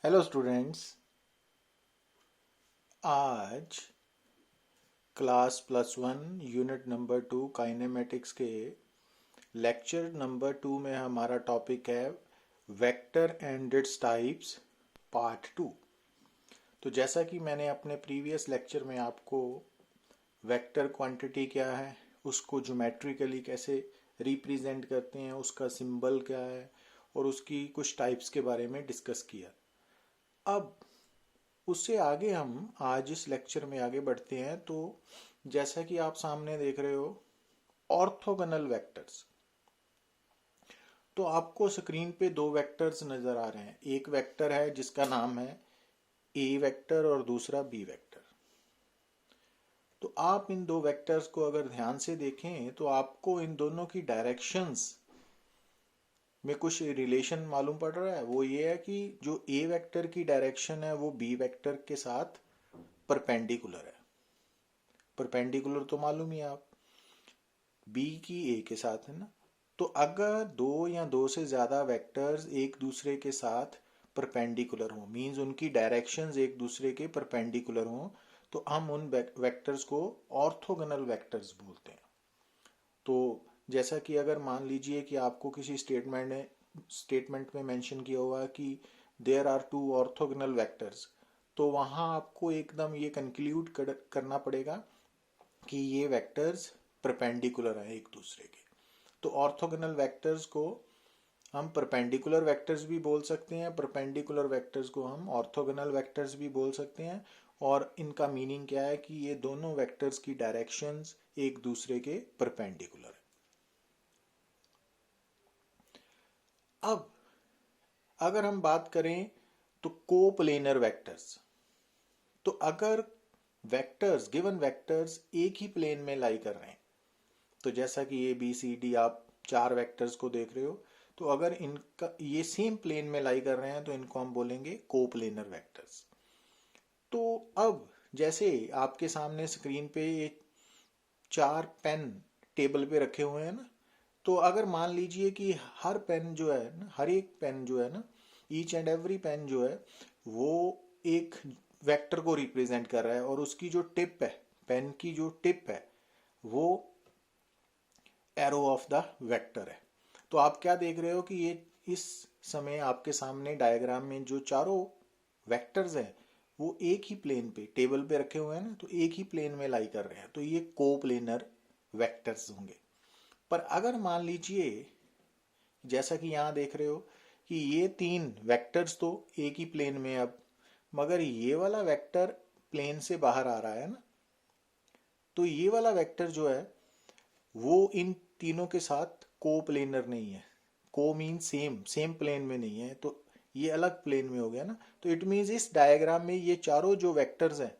Hello students. आज class +1 unit number 2 kinematics के lecture number 2 में हमारा टॉपिक है vector and its types part 2। तो जैसा कि मैंने अपने प्रीवियस लेक्चर में आपको वेक्टर क्वांटिटी क्या है, उसको ज्योमेट्रिकली कैसे रिप्रेजेंट करते हैं, उसका सिंबल क्या है और उसकी कुछ टाइप्स के बारे में डिस्कस किया। अब उससे आगे हम आज इस लेक्चर में आगे बढ़ते हैं। तो जैसा कि आप सामने देख रहे हो ऑर्थोगोनल वेक्टर्स, तो आपको स्क्रीन पे दो वेक्टर्स नजर आ रहे हैं। एक वेक्टर है जिसका नाम है ए वेक्टर और दूसरा बी वेक्टर। तो आप इन दो वेक्टर्स को अगर ध्यान से देखें तो आपको इन दोनों की डायरेक्शंस में कुछ रिलेशन मालूम पड़ रहा है। वो ये है कि जो ए वेक्टर की डायरेक्शन है वो बी वेक्टर के साथ परपेंडिकुलर है। परपेंडिकुलर तो मालूम ही है आप, बी की ए के साथ है ना। तो अगर दो या दो से ज्यादा वेक्टर्स एक दूसरे के साथ परपेंडिकुलर हो, मींस उनकी डायरेक्शंस एक दूसरे के परपेंडिकुलर हो, तो हम उन वेक्टर्स को ऑर्थोगोनल वेक्टर्स बोलते हैं। तो जैसा कि अगर मान लीजिए कि आपको किसी स्टेटमेंट में मेंशन किया हुआ कि there are two orthogonal vectors, तो वहां आपको एकदम ये कंक्लूड करना पड़ेगा कि ये वेक्टर्स परपेंडिकुलर हैं एक दूसरे के। तो ऑर्थोगोनल वेक्टर्स को हम परपेंडिकुलर वेक्टर्स भी बोल सकते हैं, परपेंडिकुलर वेक्टर्स को हम ऑर्थोगोनल वेक्टर्स भी बोल सकते हैं। और इनका मीनिंग क्या है कि ये दोनों वेक्टर्स की डायरेक्शंस एक दूसरे के परपेंडिकुलर है। अब अगर हम बात करें तो कोप्लेनर वेक्टर्स, तो अगर वेक्टर्स गिवन वेक्टर्स एक ही प्लेन में लाई कर रहे हैं, तो जैसा कि ए बी सी डी आप चार वेक्टर्स को देख रहे हो, तो अगर इनका ये सेम प्लेन में लाई कर रहे हैं तो इनको हम बोलेंगे कोप्लेनर वेक्टर्स। तो अब जैसे आपके सामने स्क्रीन पे ये चार पेन टेबल पे रखे हुए हैं ना, तो अगर मान लीजिए कि हर पेन जो है ना, हर एक पेन जो है ना, ईच एंड एवरी पेन जो है वो एक वेक्टर को रिप्रेजेंट कर रहा है और उसकी जो टिप है, पेन की जो टिप है वो एरो ऑफ द वेक्टर है। तो आप क्या देख रहे हो कि ये इस समय आपके सामने डायग्राम में जो चारों वेक्टर्स हैं वो एक ही प्लेन पे टेबल पे रखे हुए हैं ना, तो एक ही प्लेन में लाई कर रहे हैं, तो ये कोप्लेनर वेक्टर्स होंगे। पर अगर मान लीजिए जैसा कि यहाँ देख रहे हो कि ये तीन वेक्टर्स तो एक ही प्लेन में अब, मगर ये वाला वेक्टर प्लेन से बाहर आ रहा है ना, तो ये वाला वेक्टर जो है वो इन तीनों के साथ को प्लेनर नहीं है। को मीन सेम सेम प्लेन में नहीं है, तो ये अलग प्लेन में हो गया ना। तो इट मीन्स इस डायग्राम में ये चारों जो वेक्टर्स हैं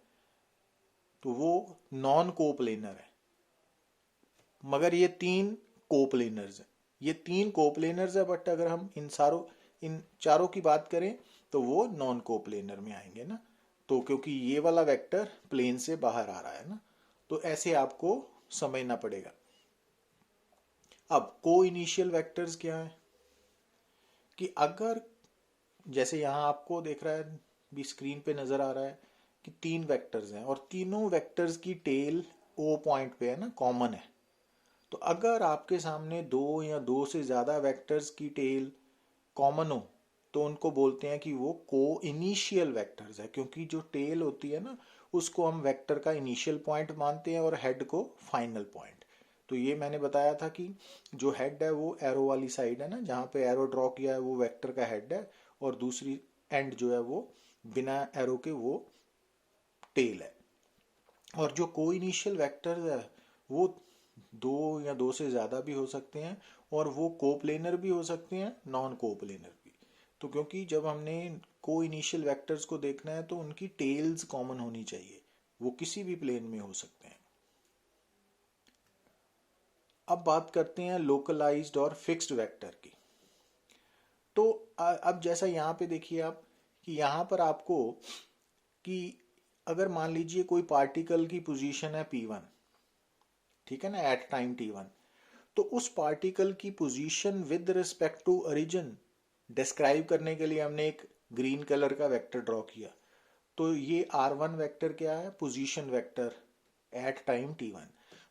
तो वो नॉन कोप्लेनर है, मगर ये तीन कोप्लेनर्स हैं। ये तीन कोप्लेनर्स है, बट अगर हम इन चारों की बात करें तो वो नॉन कोप्लेनर में आएंगे ना। तो क्योंकि ये वाला वेक्टर प्लेन से बाहर आ रहा है ना, तो ऐसे आपको समझना पड़ेगा। अब को इनिशियल वेक्टर्स क्या है कि अगर जैसे यहाँ आपको देख रहा है, भी स्क्रीन पे नजर आ रहा है कि तीन वेक्टर्स हैं और तीनों वेक्टर्स की टेल ओ पॉइंट पे है ना, कॉमन है। तो अगर आपके सामने दो या दो से ज्यादा वेक्टर्स की टेल कॉमन हो तो उनको बोलते हैं कि वो को इनिशियल वेक्टर्स है, क्योंकि जो टेल होती है ना उसको हम वेक्टर का इनिशियल पॉइंट मानते हैं और हेड को फाइनल पॉइंट। तो ये मैंने बताया था कि जो हेड है वो एरो वाली साइड है ना, जहाँ पे एरो ड्रॉ किया है वो वेक्टर का हेड है, और दूसरी एंड जो है वो बिना एरो के वो टेल है। और जो को इनिशियल वेक्टर है वो दो या दो से ज्यादा भी हो सकते हैं, और वो कोप्लेनर भी हो सकते हैं, नॉन कोप्लेनर भी। तो क्योंकि जब हमने को इनिशियल वेक्टर्स को देखना है तो उनकी टेल्स कॉमन होनी चाहिए, वो किसी भी प्लेन में हो सकते हैं। अब बात करते हैं लोकलाइज्ड और फिक्स्ड वेक्टर की। तो अब जैसा यहाँ पे देखिए आप कि यहाँ पर आपको कि अगर मान लीजिए कोई पार्टिकल की पोजीशन है P1, ठीक है ना, एट टाइम T1, तो उस पार्टिकल की position with respect to origin describe करने के लिए हमने एक ग्रीन कलर का वेक्टर ड्रॉ किया, तो ये R1 वेक्टर क्या है, position vector at time t1।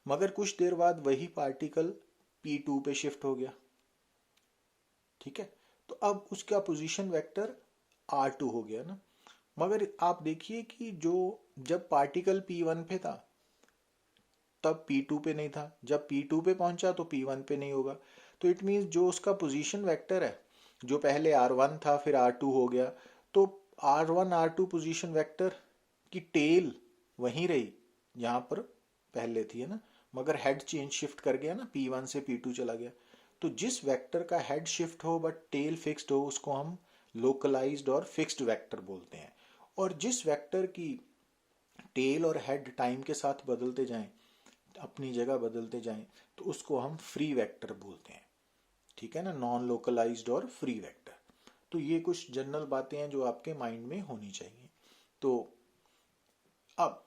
मगर कुछ देर बाद वही पार्टिकल P2 पे शिफ्ट हो गया, ठीक है, तो अब उसका पोजीशन वेक्टर R2 हो गया ना। मगर आप देखिए कि जो जब पार्टिकल P1 पे था तब P2 पे नहीं था, जब P2 पे पहुंचा तो P1 पे नहीं होगा। तो इट मीन्स जो उसका पोजीशन वेक्टर है, जो पहले R1 था फिर R2 हो गया, तो R1 R2 पोजीशन वेक्टर की टेल वहीं रही जहां पर पहले थी, है ना, मगर हेड चेंज शिफ्ट कर गया ना, P1 से P2 चला गया। तो जिस वेक्टर का हेड शिफ्ट हो बट टेल फिक्स्ड हो उसको हम लोकलाइज्ड और फिक्स्ड वेक्टर बोलते हैं। और जिस वेक्टर की टेल और हेड टाइम के साथ बदलते जाएं, अपनी जगह बदलते जाएं, तो उसको हम फ्री वेक्टर बोलते हैं, ठीक है ना, नॉन लोकलाइज्ड और फ्री वेक्टर। तो ये कुछ जनरल बातें हैं जो आपके माइंड में होनी चाहिए। तो अब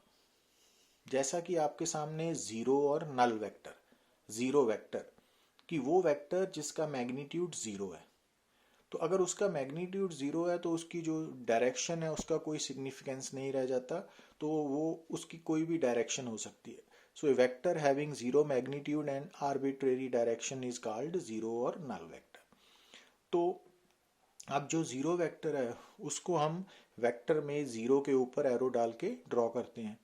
जैसा कि आपके सामने जीरो और नल वेक्टर, जीरो वेक्टर कि वो वेक्टर जिसका मैग्नीट्यूड जीरो है, तो अगर उसका मैग्नीट्यूड जीरो है तो उसकी जो डायरेक्शन है उसका कोई सिग्निफिकेंस नहीं रह जाता, तो वो उसकी कोई भी डायरेक्शन हो सकती है। So a vector having zero magnitude and arbitrary direction is called zero और नल वेक्टर। तो अब जो जीरो वेक्टर है उसको हम वेक्टर में जीरो के ऊपर एरो डाल के ड्रॉ करते हैं।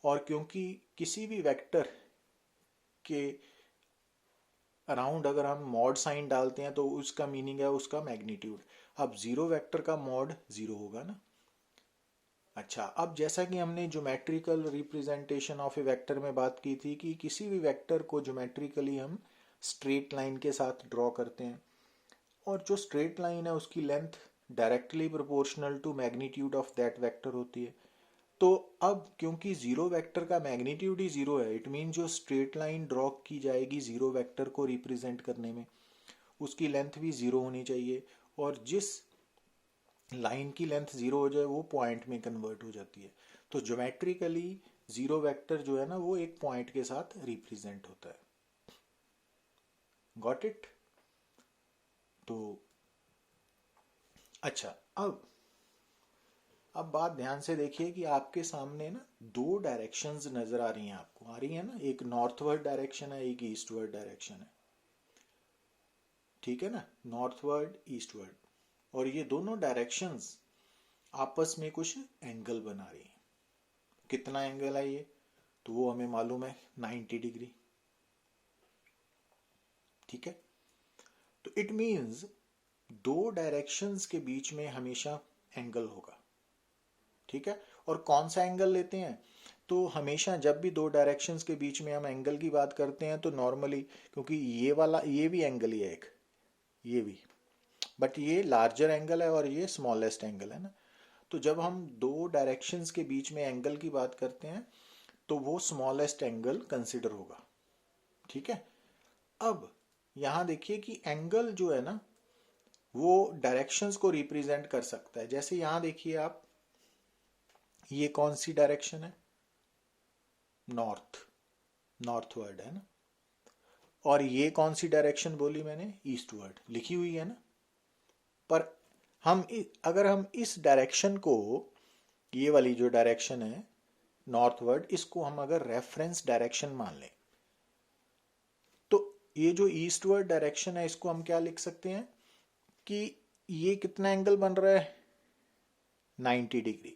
और क्योंकि किसी भी वेक्टर के अराउंड अगर हम मॉड साइन डालते हैं तो उसका मीनिंग है उसका मैग्नीट्यूड। अब जीरो वेक्टर का मॉड जीरो होगा ना। अच्छा, अब जैसा कि हमने geometrical representation of A vector में बात की थी कि किसी भी वेक्टर को ज्योमेट्रिकली हम स्ट्रेट लाइन के साथ ड्रॉ करते हैं, और जो स्ट्रेट लाइन है उसकी length directly proportional to magnitude of that vector होती है। तो अब क्योंकि जीरो वेक्टर का मैग्नीट्यूड ही जीरो है, इट मीन जो स्ट्रेट लाइन ड्रॉ की जाएगी जीरो वेक्टर को रिप्रेजेंट करने में उसकी लेंथ भी जीरो होनी चाहिए, और जिस लाइन की लेंथ जीरो हो जाए वो पॉइंट में कन्वर्ट हो जाती है। तो ज्योमेट्रिकली जीरो वेक्टर जो है ना वो एक पॉइंट के साथ रिप्रेजेंट होता है। Got it? तो अच्छा, अब बात ध्यान से देखिए कि आपके सामने ना दो डायरेक्शंस नजर आ रही हैं, आपको आ रही है ना, एक नॉर्थवर्ड डायरेक्शन है एक ईस्टवर्ड डायरेक्शन है, ठीक है ना, नॉर्थवर्ड ईस्टवर्ड। और ये दोनों डायरेक्शंस आपस में कुछ एंगल बना रही हैं। कितना एंगल है ये, तो वो हमें मालूम है 90 डिग्री, ठीक है। तो इट मींस दो डायरेक्शंस के बीच में हमेशा एंगल होगा, ठीक है। और कौन सा एंगल लेते हैं, तो हमेशा जब भी दो डायरेक्शंस के बीच में हम एंगल की बात करते हैं तो नॉर्मली, क्योंकि ये वाला ये भी एंगल ही है एक, ये भी, बट ये लार्जर एंगल है और ये स्मॉलेस्ट एंगल है ना, तो जब हम दो डायरेक्शंस के बीच में एंगल की बात करते हैं तो वो स्मॉलेस्ट एंगल कंसिडर होगा, ठीक है। अब यहां देखिए कि एंगल जो है ना वो डायरेक्शंस को रिप्रेजेंट कर सकता है। जैसे यहां देखिए आप, ये कौन सी डायरेक्शन है, नॉर्थ, नॉर्थवर्ड है ना, और ये कौन सी डायरेक्शन बोली मैंने, ईस्टवर्ड लिखी हुई है ना। पर अगर हम इस डायरेक्शन को, ये वाली जो डायरेक्शन है नॉर्थवर्ड, इसको हम अगर रेफरेंस डायरेक्शन मान लें, तो ये जो ईस्टवर्ड डायरेक्शन है इसको हम क्या लिख सकते हैं कि ये कितना एंगल बन रहा है, 90 डिग्री।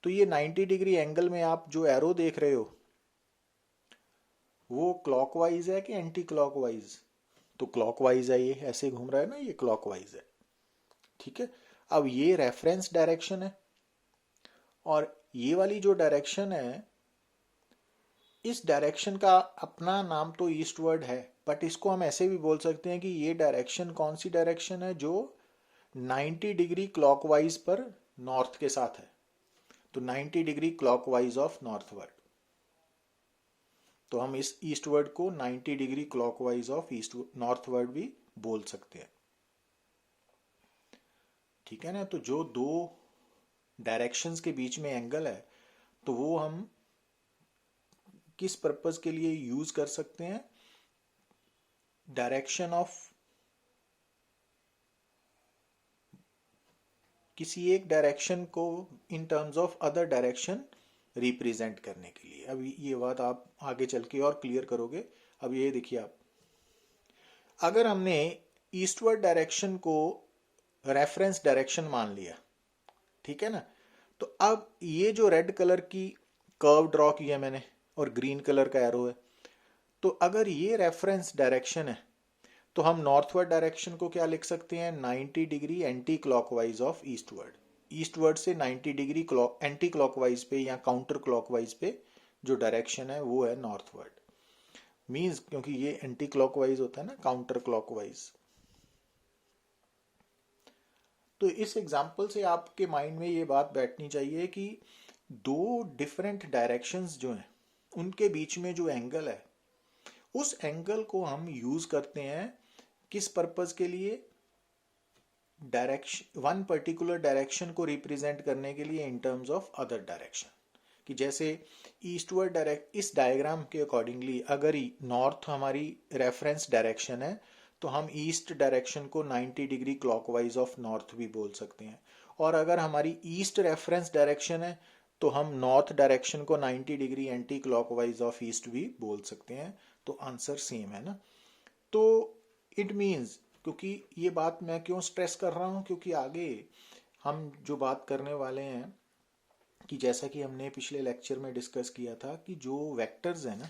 तो ये 90 डिग्री एंगल में आप जो एरो देख रहे हो वो क्लॉकवाइज है कि एंटी क्लॉकवाइज, तो क्लॉकवाइज है, ये ऐसे घूम रहा है ना, ये क्लॉकवाइज है, ठीक है। अब ये रेफरेंस डायरेक्शन है और ये वाली जो डायरेक्शन है, इस डायरेक्शन का अपना नाम तो ईस्टवर्ड है, बट इसको हम ऐसे भी बोल सकते हैं कि ये डायरेक्शन कौन सी डायरेक्शन है, जो 90 डिग्री क्लॉकवाइज पर नॉर्थ के साथ है, तो 90 डिग्री क्लॉकवाइज ऑफ नॉर्थवर्ड। तो हम इस ईस्टवर्ड को 90 degree clockwise of east northward भी बोल सकते हैं, ठीक है ना। तो जो दो डायरेक्शंस के बीच में एंगल है तो वो हम किस पर्पस के लिए यूज कर सकते हैं, डायरेक्शन ऑफ किसी एक डायरेक्शन को in terms of other direction represent करने के लिए। अब ये बात आप आगे चल के और क्लियर करोगे। अब ये देखिए आप, अगर हमने ईस्टवर्ड डायरेक्शन को रेफरेंस डायरेक्शन मान लिया, ठीक है ना, तो अब ये जो रेड कलर की कर्व ड्रॉ किया मैंने और ग्रीन कलर का एरो है, तो अगर ये रेफरेंस डायरेक्शन है तो हम नॉर्थवर्ड डायरेक्शन को क्या लिख सकते हैं, 90 degree anti clockwise of eastward. Eastward से 90 डिग्री एंटी क्लॉकवाइज पे या काउंटर क्लॉकवाइज पे जो डायरेक्शन है वो है नॉर्थवर्ड। मींस क्योंकि ये एंटी क्लॉकवाइज होता है ना, काउंटर क्लॉकवाइज। तो इस एग्जाम्पल से आपके माइंड में ये बात बैठनी चाहिए कि दो डिफरेंट डायरेक्शंस जो हैं उनके बीच में जो एंगल है, उस एंगल को हम यूज करते हैं किस पर्पस के लिए, डायरेक्शन, वन पर्टिकुलर डायरेक्शन को रिप्रेजेंट करने के लिए in terms of other direction. कि जैसे ईस्टवर्ड डायरेक्ट, इस डायग्राम के अकॉर्डिंगली अगर नॉर्थ हमारी रेफरेंस डायरेक्शन है तो हम ईस्ट डायरेक्शन को 90 डिग्री क्लॉकवाइज ऑफ नॉर्थ भी बोल सकते हैं। और अगर हमारी ईस्ट रेफरेंस डायरेक्शन है तो हम नॉर्थ डायरेक्शन को 90 degree anti clockwise of east भी बोल सकते हैं। तो आंसर सेम है ना। तो इट मीन्स, क्योंकि ये बात मैं क्यों स्ट्रेस कर रहा हूँ, क्योंकि आगे हम जो बात करने वाले हैं कि जैसा कि हमने पिछले लेक्चर में डिस्कस किया था कि जो वेक्टर्स हैं ना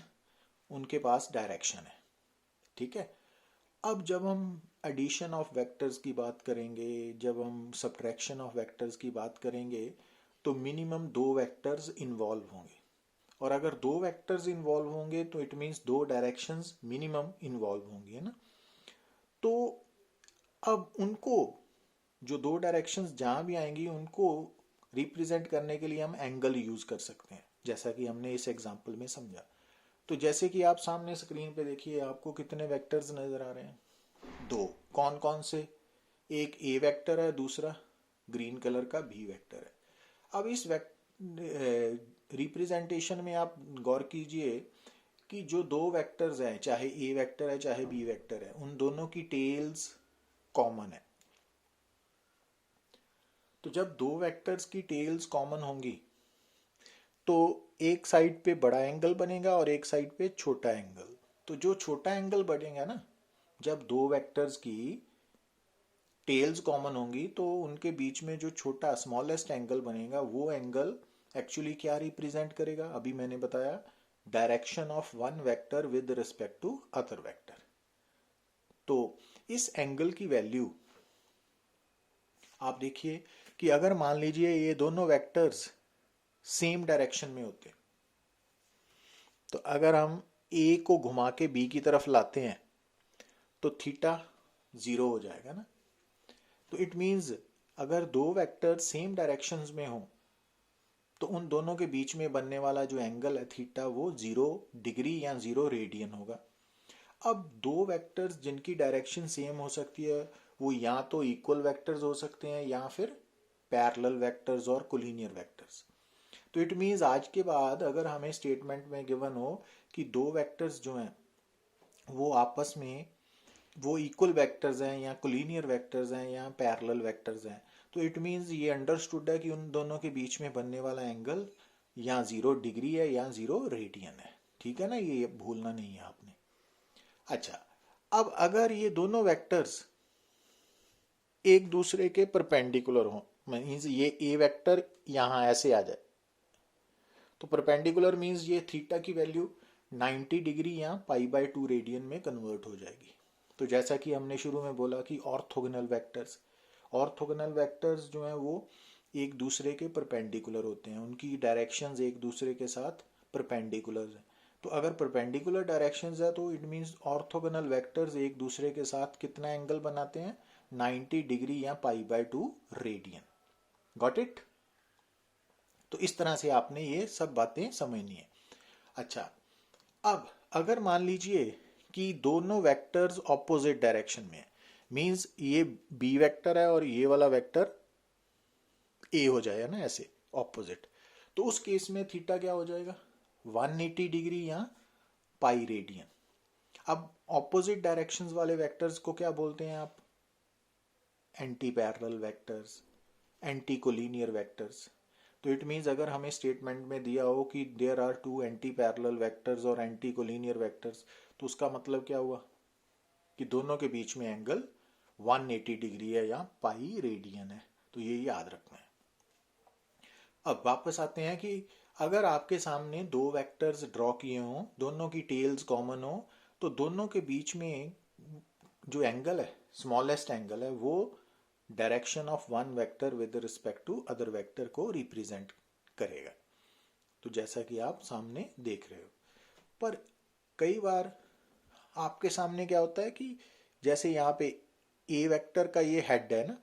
उनके पास डायरेक्शन है, ठीक है। अब जब हम एडिशन ऑफ वेक्टर्स की बात करेंगे, जब हम सब्ट्रैक्शन ऑफ वेक्टर्स की बात करेंगे, तो मिनिमम दो वेक्टर्स इन्वॉल्व होंगे। और अगर दो वेक्टर्स इन्वॉल्व होंगे तो इट मीन्स दो डायरेक्शंस मिनिमम इन्वॉल्व होंगी, है ना। तो अब उनको, जो दो डायरेक्शंस जहां भी आएंगी उनको रिप्रेजेंट करने के लिए हम एंगल यूज कर सकते हैं, जैसा कि हमने इस एग्जांपल में समझा। तो जैसे कि आप सामने स्क्रीन पे देखिए, आपको कितने वेक्टर्स नजर आ रहे हैं, दो। कौन कौन से, एक ए वेक्टर है, दूसरा ग्रीन कलर का बी वेक्टर है। अब इस रिप्रेजेंटेशन में आप गौर कीजिए कि जो दो वेक्टर्स हैं, चाहे ए वेक्टर है चाहे बी वेक्टर है, उन दोनों की टेल्स कॉमन है। तो जब दो वेक्टर्स की टेल्स कॉमन होंगी तो एक साइड पे बड़ा एंगल बनेगा और एक साइड पे छोटा एंगल। तो जो छोटा एंगल बनेगा ना, जब दो वेक्टर्स की टेल्स कॉमन होंगी तो उनके बीच में जो छोटा स्मॉलेस्ट एंगल बनेगा वो एंगल एक्चुअली क्या रिप्रेजेंट करेगा, अभी मैंने बताया, direction of one vector with respect to other vector. तो इस एंगल की वैल्यू आप देखिए कि अगर मान लीजिए ये दोनों वेक्टर्स सेम डायरेक्शन में होते, तो अगर हम ए को घुमा के बी की तरफ लाते हैं तो थीटा 0 हो जाएगा ना। तो इट मींस अगर दो वेक्टर सेम डायरेक्शंस में हो तो उन दोनों के बीच में बनने वाला जो एंगल है थीटा, वो 0 डिग्री या 0 रेडियन होगा। अब दो वेक्टर्स जिनकी डायरेक्शन सेम हो सकती है वो या तो इक्वल वेक्टर्स हो सकते हैं या फिर पैरेलल वेक्टर्स और कोलिनियर वेक्टर्स। तो इट मीन्स आज के बाद अगर हमें स्टेटमेंट में गिवन हो कि दो वेक्टर्स जो हैं वो आपस में वो इक्वल वेक्टर्स हैं या कोलिनियर वेक्टर्स हैं या पैरेलल वेक्टर्स हैं, तो इट मीन्स ये अंडरस्टूड है कि उन दोनों के बीच में बनने वाला एंगल या 0 डिग्री है या 0 रेडियन है। ठीक है ना, ये भूलना नहीं है आपने। अच्छा, अब अगर ये दोनों वेक्टर्स एक दूसरे के परपेंडिकुलर हो, मीन्स ये ए वेक्टर यहां ऐसे आ जाए, तो परपेंडिकुलर मीन्स ये थीटा की वैल्यू 90 डिग्री या π/2 रेडियन में कन्वर्ट हो जाएगी। तो जैसा कि हमने शुरू में बोला कि ऑर्थोगोनल वेक्टर्स जो हैं वो एक दूसरे के परपेंडिकुलर होते हैं, उनकी डायरेक्शंस एक दूसरे के साथ परपेंडिकुलर हैं। तो अगर परपेंडिकुलर डायरेक्शंस है तो इट मीन्स ऑर्थोगोनल वेक्टर्स एक दूसरे के साथ कितना एंगल बनाते हैं, 90 डिग्री या π/2 रेडियन। Got it. तो इस तरह से आपने ये सब बातें समझनी है। अच्छा, अब अगर मान लीजिए कि दोनों वेक्टर्स ऑपोजिट डायरेक्शन में है, मींस ये बी वेक्टर है और ये वाला वेक्टर ए हो जाएगा ना, ऐसे ऑपोजिट, तो उस केस में थीटा क्या हो जाएगा, 180 डिग्री या पाई रेडियन। अब ऑपोजिट डायरेक्शंस वाले वेक्टर्स को क्या बोलते हैं आप, anti parallel vectors. Anti collinear vectors. तो इट मीन्स अगर हमें स्टेटमेंट में दिया हो कि there are two anti parallel vectors और एंटी कोलिनियर वेक्टर्स, तो उसका मतलब क्या हुआ कि दोनों के बीच में एंगल 180 डिग्री है या पाई रेडियन है। तो ये याद रखना है। अब वापस आते हैं कि अगर आपके सामने दो वेक्टर्स ड्रॉ किए हों, दोनों की टेल्स कॉमन हो, तो दोनों के बीच में जो एंगल है, स्मॉलेस्ट एंगल है, वो direction of one vector with respect to other vector को रिप्रेजेंट करेगा। तो जैसा कि आप सामने देख रहे हो। पर कई बार आपके सामने क्या होता है कि जैसे यहाँ पे ए वेक्टर का ये हेड है ना,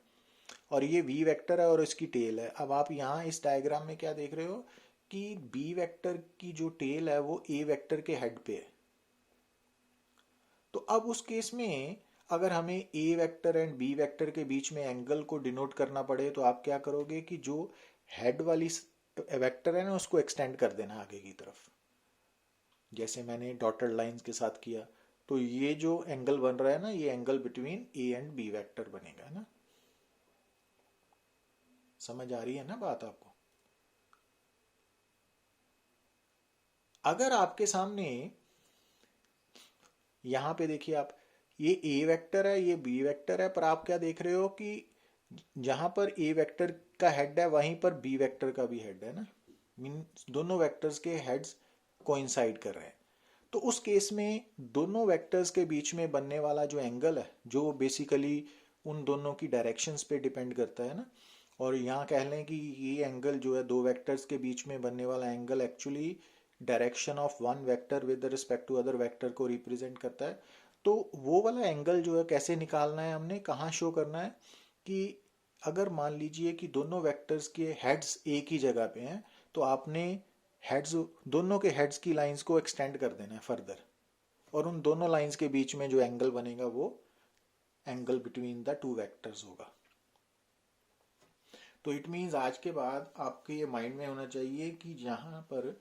और ये वी वेक्टर है और इसकी टेल है। अब आप यहाँ इस डायग्राम में क्या देख रहे हो कि बी वेक्टर की जो टेल है वो ए वेक्टर के हेड पे है। तो अब उस केस में अगर हमें ए वेक्टर एंड बी वेक्टर के बीच में एंगल को डिनोट करना पड़े, तो आप क्या करोगे कि जो हेड वाली वेक्टर है ना, उसको एक्सटेंड कर देना आगे की तरफ, जैसे मैंने डॉटेड लाइंस के साथ किया। तो ये जो एंगल बन रहा है ना, ये angle between A and B vector बनेगा ना। समझ आ रही है ना बात आपको? अगर आपके सामने यहां पे देखिए आप, ये ए वेक्टर है, ये बी वेक्टर है, पर आप क्या देख रहे हो कि जहां पर ए वेक्टर का हेड है वहीं पर बी वेक्टर का भी हेड है ना। मीन दोनों वेक्टर्स के हेड्स कोइंसाइड कर रहे हैं। तो उस केस में दोनों वेक्टर्स के बीच में बनने वाला जो एंगल है, जो बेसिकली उन दोनों की डायरेक्शंस पे डिपेंड करता है ना, और यहाँ कह लें कि ये एंगल जो है दो वेक्टर्स के बीच में बनने वाला angle actually direction of one vector with respect to other vector को रिप्रेजेंट करता है। तो वो वाला एंगल जो है कैसे निकालना है, हमने कहाँ शो करना है कि अगर मान लीजिए कि दोनों वेक्टर्स के हेड्स एक ही जगह पे हैं, तो आपने हेड्स, दोनों के हेड्स की लाइंस को एक्सटेंड कर देना है फर्दर, और उन दोनों लाइंस के बीच में जो एंगल बनेगा वो angle between the two vectors होगा। तो इट मीन्स आज के बाद आपके ये माइंड में होना चाहिए कि जहां पर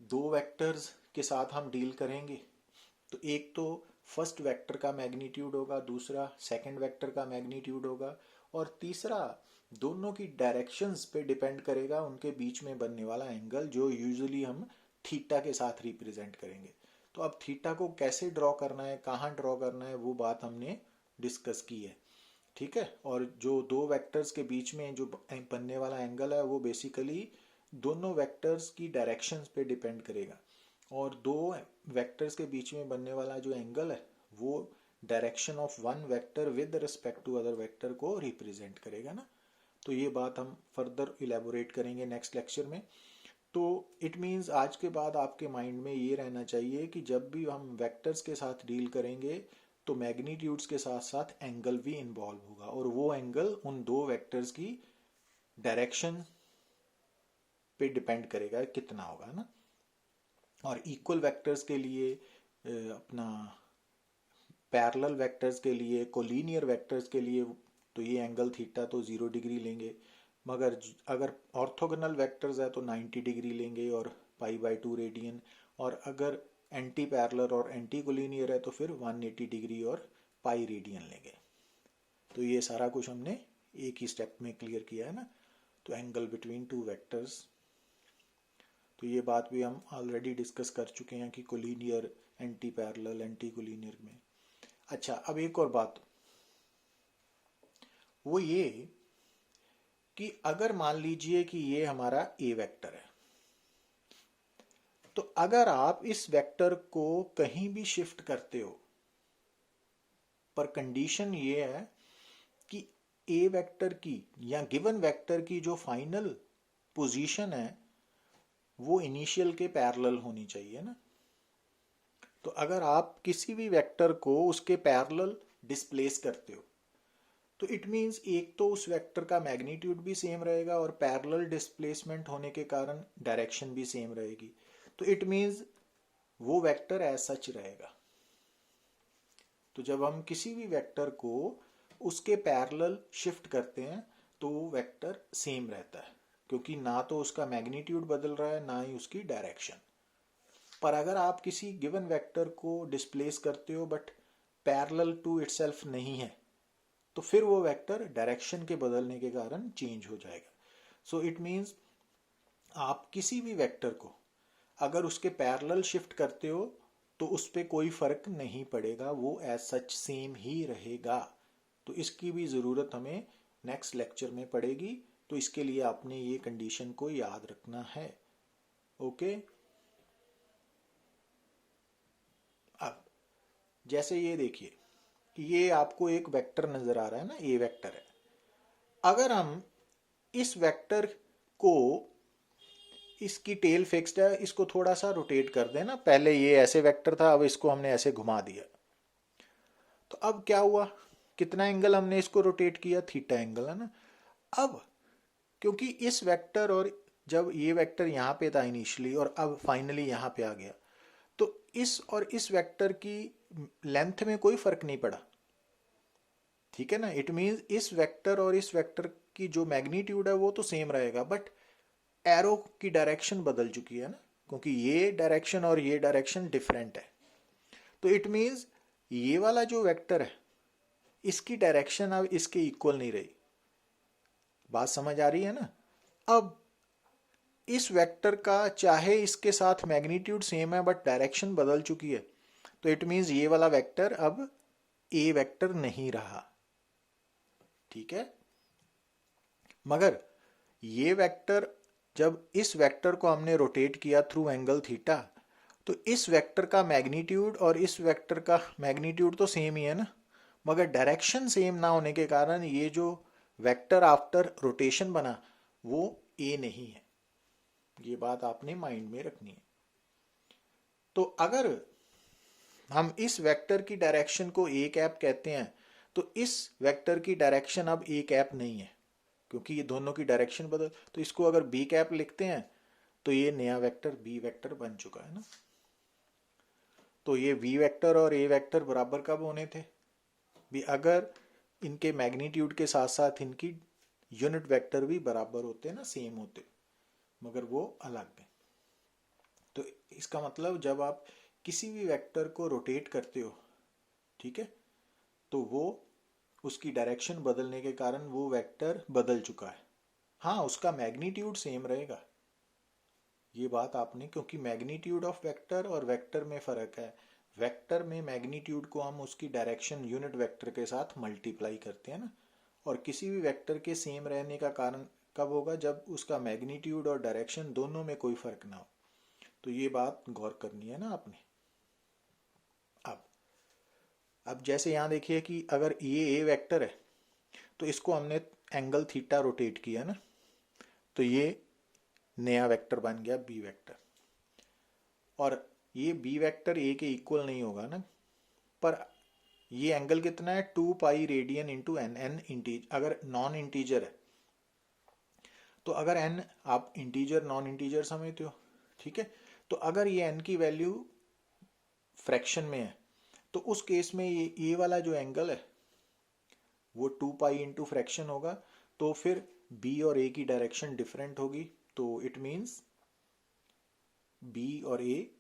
दो वेक्टर्स के साथ हम डील करेंगे, तो एक तो फर्स्ट वेक्टर का मैग्नीट्यूड होगा, दूसरा सेकंड वेक्टर का मैग्नीट्यूड होगा, और तीसरा दोनों की डायरेक्शंस पे डिपेंड करेगा उनके बीच में बनने वाला एंगल, जो यूजुअली हम थीटा के साथ रिप्रेजेंट करेंगे। तो अब थीटा को कैसे ड्रॉ करना है, कहाँ ड्रॉ करना है, वो बात हमने डिस्कस की है। ठीक है। और जो दो वेक्टर्स के बीच में जो बनने वाला एंगल है वो बेसिकली दोनों वेक्टर्स की डायरेक्शंस पे डिपेंड करेगा, और दो वेक्टर्स के बीच में बनने वाला जो एंगल है वो direction of one vector with respect to other vector को रिप्रेजेंट करेगा ना। तो ये बात हम फर्दर इलेबोरेट करेंगे नेक्स्ट लेक्चर में। तो इट मीन्स आज के बाद आपके माइंड में ये रहना चाहिए कि जब भी हम वेक्टर्स के साथ डील करेंगे तो मैग्नीट्यूड्स के साथ साथ एंगल भी इन्वॉल्व होगा, और वो एंगल उन दो वेक्टर्स की डायरेक्शन पे डिपेंड करेगा कितना होगा ना। और इक्वल वेक्टर्स के लिए अपना पैरेलल वेक्टर्स के लिए, कोलिनियर वेक्टर्स के लिए, तो ये एंगल थीटा तो 0 डिग्री लेंगे, मगर अगर ऑर्थोगोनल वेक्टर्स है तो 90 डिग्री लेंगे और पाई/2 रेडियन, और अगर एंटी पैरेलल और एंटी कोलिनियर है तो फिर 180 डिग्री और पाई रेडियन लेंगे। तो ये सारा कुछ हमने एक ही स्टेप में क्लियर किया है ना। तो एंगल बिटवीन टू वेक्टर्स, तो ये बात भी हम ऑलरेडी डिस्कस कर चुके हैं कि collinear, anti parallel, anti collinear में। अच्छा, अब एक और बात, वो ये कि अगर मान लीजिए कि ये हमारा ए वेक्टर है, तो अगर आप इस वेक्टर को कहीं भी शिफ्ट करते हो, पर कंडीशन ये है कि ए वेक्टर की या गिवन वेक्टर की जो फाइनल पोजीशन है वो इनिशियल के पैरेलल होनी चाहिए ना। तो अगर आप किसी भी वेक्टर को उसके पैरेलल डिस्प्लेस करते हो, तो इट मीन्स एक तो उस वेक्टर का मैग्नीट्यूड भी सेम रहेगा और पैरेलल डिस्प्लेसमेंट होने के कारण डायरेक्शन भी सेम रहेगी। तो इट मीन्स वो वेक्टर एज सच रहेगा। तो जब हम किसी भी वेक्टर को उसके पैरेलल शिफ्ट करते हैं तो वो वेक्टर सेम रहता है, क्योंकि ना तो उसका मैग्नीट्यूड बदल रहा है ना ही उसकी डायरेक्शन। पर अगर आप किसी गिवन वेक्टर को डिस्प्लेस करते हो बट पैरेलल टू इटसेल्फ नहीं है, तो फिर वो वेक्टर डायरेक्शन के बदलने के कारण चेंज हो जाएगा। सो इट मीन्स आप किसी भी वेक्टर को अगर उसके पैरेलल शिफ्ट करते हो तो उस पर कोई फर्क नहीं पड़ेगा, वो एज सच सेम ही रहेगा। तो इसकी भी ज़रूरत हमें नेक्स्ट लेक्चर में पड़ेगी, तो इसके लिए आपने ये कंडीशन को याद रखना है। ओके। अब जैसे ये देखिए कि ये आपको एक वेक्टर नजर आ रहा है ना, ए वेक्टर है। अगर हम इस वेक्टर को, इसकी टेल फिक्स्ड है, इसको थोड़ा सा रोटेट कर देना, पहले ये ऐसे वेक्टर था, अब इसको हमने ऐसे घुमा दिया, तो अब क्या हुआ, कितना एंगल हमने इसको रोटेट किया, थीटा एंगल है ना। अब क्योंकि इस वेक्टर और जब ये वेक्टर यहाँ पे था इनिशियली और अब फाइनली यहाँ पे आ गया, तो इस और इस वेक्टर की लेंथ में कोई फर्क नहीं पड़ा, ठीक है ना। इट मीन्स इस वेक्टर और इस वेक्टर की जो मैग्नीट्यूड है वो तो सेम रहेगा, बट एरो की डायरेक्शन बदल चुकी है ना, क्योंकि ये डायरेक्शन और ये डायरेक्शन डिफरेंट है। तो इट मीन्स ये वाला जो वेक्टर है इसकी डायरेक्शन अब इसके इक्वल नहीं रही। बात समझ आ रही है ना। अब इस वेक्टर का चाहे इसके साथ मैग्नीट्यूड सेम है बट डायरेक्शन बदल चुकी है, तो इट मीन्स ये वाला वेक्टर अब ए वेक्टर नहीं रहा, ठीक है। मगर ये वेक्टर जब इस वेक्टर को हमने रोटेट किया थ्रू एंगल थीटा, तो इस वेक्टर का मैग्नीट्यूड और इस वेक्टर का मैग्नीट्यूड तो सेम ही है ना, मगर डायरेक्शन सेम ना होने के कारण ये जो वेक्टर आफ्टर रोटेशन बना वो ए नहीं है। ये बात आपने माइंड में रखनी है। तो अगर हम इस वेक्टर की डायरेक्शन को ए कैप कहते हैं, तो इस वेक्टर की डायरेक्शन अब ए कैप नहीं है, क्योंकि ये दोनों की डायरेक्शन बदल, तो इसको अगर बी कैप लिखते हैं तो ये नया वेक्टर बी वेक्टर बन चुका है ना। तो ये वी वेक्टर और ए वेक्टर बराबर कब होने थे भी, अगर इनके मैग्नीट्यूड के साथ साथ इनकी यूनिट वेक्टर भी बराबर होते ना, सेम होते, मगर वो अलग है। तो इसका मतलब जब आप किसी भी वेक्टर को रोटेट करते हो, ठीक है, तो वो उसकी डायरेक्शन बदलने के कारण वो वेक्टर बदल चुका है। हाँ, उसका मैग्नीट्यूड सेम रहेगा, ये बात आपने, क्योंकि मैग्नीट्यूड ऑफ वेक्टर और वेक्टर में फर्क है। वेक्टर में मैग्नीट्यूड को हम उसकी डायरेक्शन यूनिट वेक्टर के साथ मल्टीप्लाई करते हैं ना, और किसी भी वेक्टर के सेम रहने का कारण कब होगा, जब उसका मैग्नीट्यूड और डायरेक्शन दोनों में कोई फर्क ना हो। तो ये बात गौर करनी है ना आपने। अब जैसे यहाँ देखिए कि अगर ये ए वेक्टर है तो इसको हमने एंगल थीटा रोटेट किया ना, तो ये नया वेक्टर बन गया बी वेक्टर। और ये बी वेक्टर ए के इक्वल नहीं होगा ना, पर ये एंगल कितना है, 2 pi radian into N, N integer अगर नॉन इंटीजर है, तो अगर एन आप इंटीजर नॉन इंटीजर समझते हो, ठीक है। तो अगर ये एन की वैल्यू फ्रैक्शन में है तो उस केस में ये वाला जो एंगल है वो 2 पाई इंटू फ्रैक्शन होगा, तो फिर बी और ए की डायरेक्शन डिफरेंट होगी, तो इट मीन्स बी और ए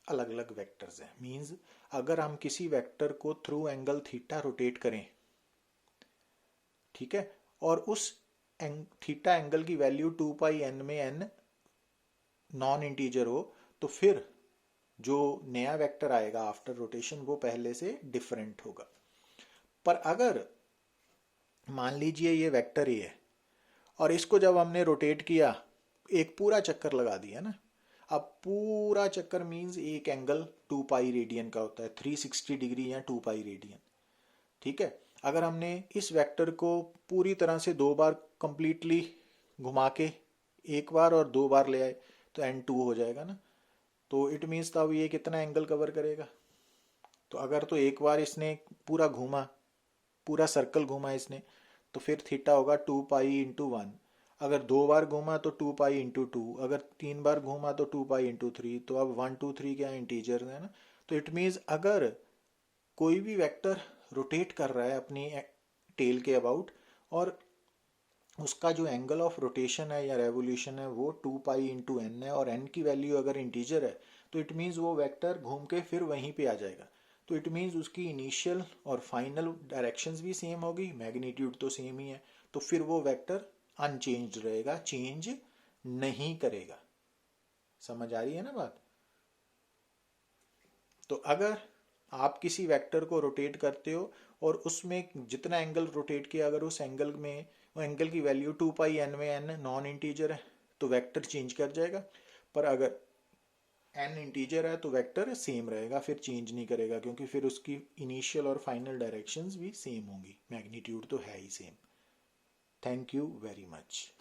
अलग अलग वेक्टर्स हैं। मीन्स अगर हम किसी वेक्टर को थ्रू एंगल थीटा रोटेट करें, ठीक है, और उस थीटा एंगल की वैल्यू 2 पाई एन में एन नॉन इंटीजर हो, तो फिर जो नया वेक्टर आएगा आफ्टर रोटेशन वो पहले से डिफरेंट होगा। पर अगर मान लीजिए ये वेक्टर ही है और इसको जब हमने रोटेट किया, एक पूरा चक्कर लगा दिया ना, अब पूरा चक्कर मीन्स एक एंगल 2 पाई रेडियन का होता है, 360 डिग्री या 2 पाई रेडियन, ठीक है। अगर हमने इस वेक्टर को पूरी तरह से 2 बार कंप्लीटली घुमा के, एक बार और 2 बार ले आए, तो n2 हो जाएगा ना। तो इट मीन्स तब ये कितना एंगल कवर करेगा, तो अगर तो एक बार इसने पूरा घूमा, पूरा सर्कल घूमा इसने, तो फिर थीटा होगा 2 पाई इंटू 1। अगर 2 बार घूमा तो 2 पाई इंटू 2, अगर 3 बार घूमा तो 2 पाई इंटू 3। तो अब 1 2 3 क्या इंटीजर है ना। तो इट मीन्स अगर कोई भी वेक्टर रोटेट कर रहा है अपनी टेल के अबाउट, और उसका जो एंगल ऑफ रोटेशन है या रेवोल्यूशन है वो 2 पाई इंटू एन है, और एन की वैल्यू अगर इंटीजर है, तो इट मीन्स वो वेक्टर घूम के फिर वहीं पे आ जाएगा। तो इट मीन्स उसकी इनिशियल और फाइनल डायरेक्शंस भी सेम होगी, मैग्नीट्यूड तो सेम ही है, तो फिर वो वेक्टर अनचेंज्ड रहेगा, चेंज नहीं करेगा। समझ आ रही है ना बात? तो अगर आप किसी वेक्टर को रोटेट करते हो और उसमें जितना एंगल रोटेट किया, अगर उस एंगल में वो एंगल की वैल्यू 2πn में n नॉन इंटीजर है तो वेक्टर चेंज कर जाएगा, पर अगर n इंटीजर है तो वेक्टर सेम रहेगा, फिर चेंज नहीं करेगा, क्योंकि फिर उसकी इनिशियल और फाइनल डायरेक्शंस भी सेम होंगी, मैग्नीट्यूड तो है ही same. Thank you very much.